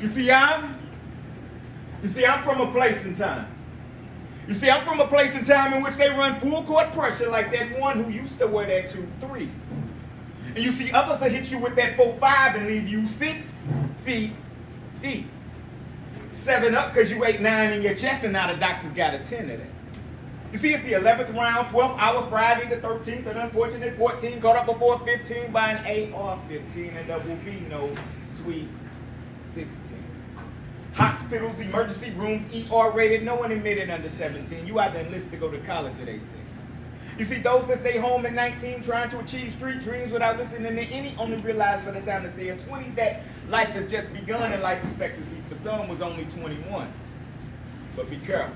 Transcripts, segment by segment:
You see, I'm from a place in time. You see, I'm from a place in time in which they run full court pressure like that one who used to wear that 2-3. And you see, others will hit you with that 4-5 and leave you 6 feet deep. 7 up because you ate 9 in your chest and now the doctor's got a 10 of that. You see, it's the 11th round, 12th hour, Friday the 13th, an unfortunate 14, caught up before 15 by an AR-15, and there will be no sweet 16. Hospitals, emergency rooms, ER rated, no one admitted under 17. You either enlist to go to college at 18. You see, those that stay home at 19 trying to achieve street dreams without listening to any only realize by the time that they are 20 that life has just begun and life expectancy for some was only 21. But be careful.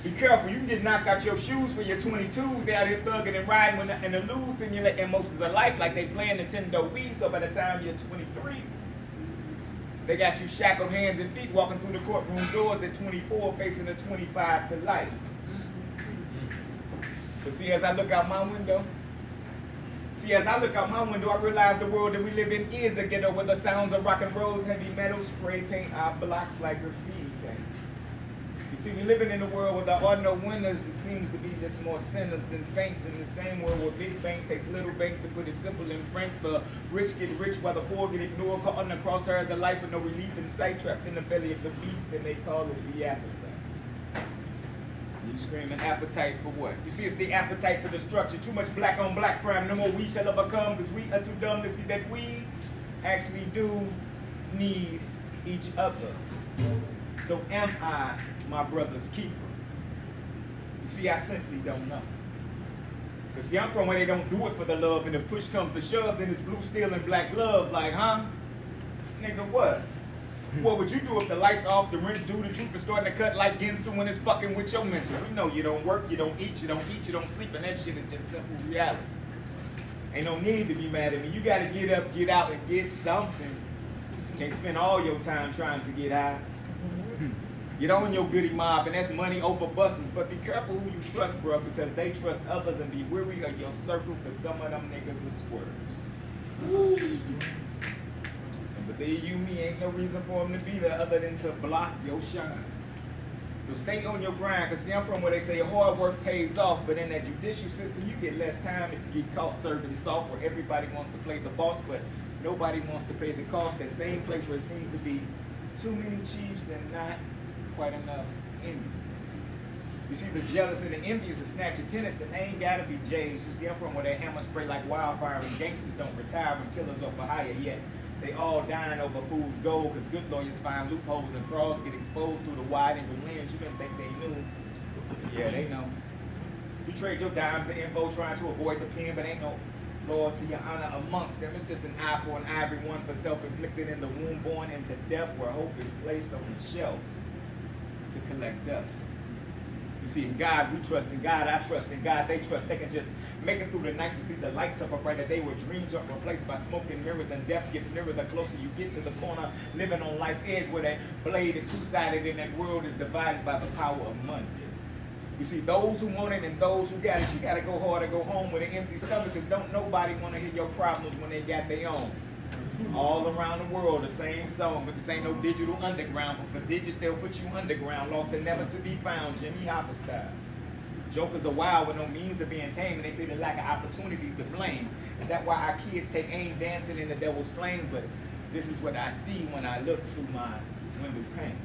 Be careful. You can just knock out your shoes for your 22s. They out here thugging and riding in the lose simulating emotions of life like they playing Nintendo Wii. So by the time you're 23, they got you shackled hands and feet walking through the courtroom doors at 24 facing a 25 to life. But see, as I look out my window, I realize the world that we live in is a ghetto where the sounds of rock and rolls, heavy metal, spray paint our blocks like graffiti paint. You see, we living in a world where there are no winners. It seems to be just more sinners than saints in the same world where big bank takes little bank. To put it simple and frank, the rich get rich while the poor get ignored. Caught on the crosshairs of life with no relief in sight, trapped in the belly of the beast, and they call it the appetite. You screaming appetite for what? You see, it's the appetite for destruction. Too much black on black crime. No more we shall overcome because we are too dumb to see that we actually do need each other. So am I my brother's keeper? You see, I simply don't know. Because see, I'm from where they don't do it for the love, and if push comes to shove, then it's blue steel and black glove. Like, huh? Nigga, what? What would you do if the lights off, the rinse due, the truth is starting to cut like Ginsu when it's fucking with your mental? You know you don't work, you don't eat, you don't sleep, and that shit is just simple reality. Ain't no need to be mad at me. You gotta get up, get out, and get something. You can't spend all your time trying to get out. Get on your goody mob, and that's money over buses. But be careful who you trust, bro, because they trust others, and be weary of your circle, because some of them niggas are squirters. And believe you me, ain't no reason for them to be there other than to block your shine. So stay on your grind, because see, I'm from where they say hard work pays off, but in that judicial system, you get less time if you get caught serving soft, where everybody wants to play the boss, but nobody wants to pay the cost. That same place where it seems to be too many chiefs and not quite enough envy. You see, the jealous and the envious are snatching tennis, and they ain't gotta be J's. You see, I'm from where they hammer spray like wildfire, and gangsters don't retire when killers are for hire yet. They all dying over fool's gold, because good lawyers find loopholes and frauds get exposed through the wide angle lens. You didn't think they knew. Yeah, they know. You trade your dimes and info trying to avoid the pen, but ain't no loyalty or honor amongst them. It's just an eye for an eye, everyone for self-inflicted in the womb, born into death, where hope is placed on the shelf to collect dust. You see, in God, we trust in God, I trust in God, they trust. They can just make it through the night to see the lights of a brighter day where dreams are replaced by smoke and mirrors, and death gets nearer the closer you get to the corner, living on life's edge where that blade is two-sided and that world is divided by the power of money. You see, those who want it and those who got it, you got to go hard or go home with an empty stomach, because don't nobody want to hear your problems when they got their own. All around the world, the same song, but this ain't no digital underground. But for digits, they'll put you underground, lost and never to be found, Jimmy Hoffa style. Jokers are wild with no means of being tamed, and they say the lack of opportunities to blame. Is that why our kids take aim dancing in the devil's flames? But this is what I see when I look through my window pane.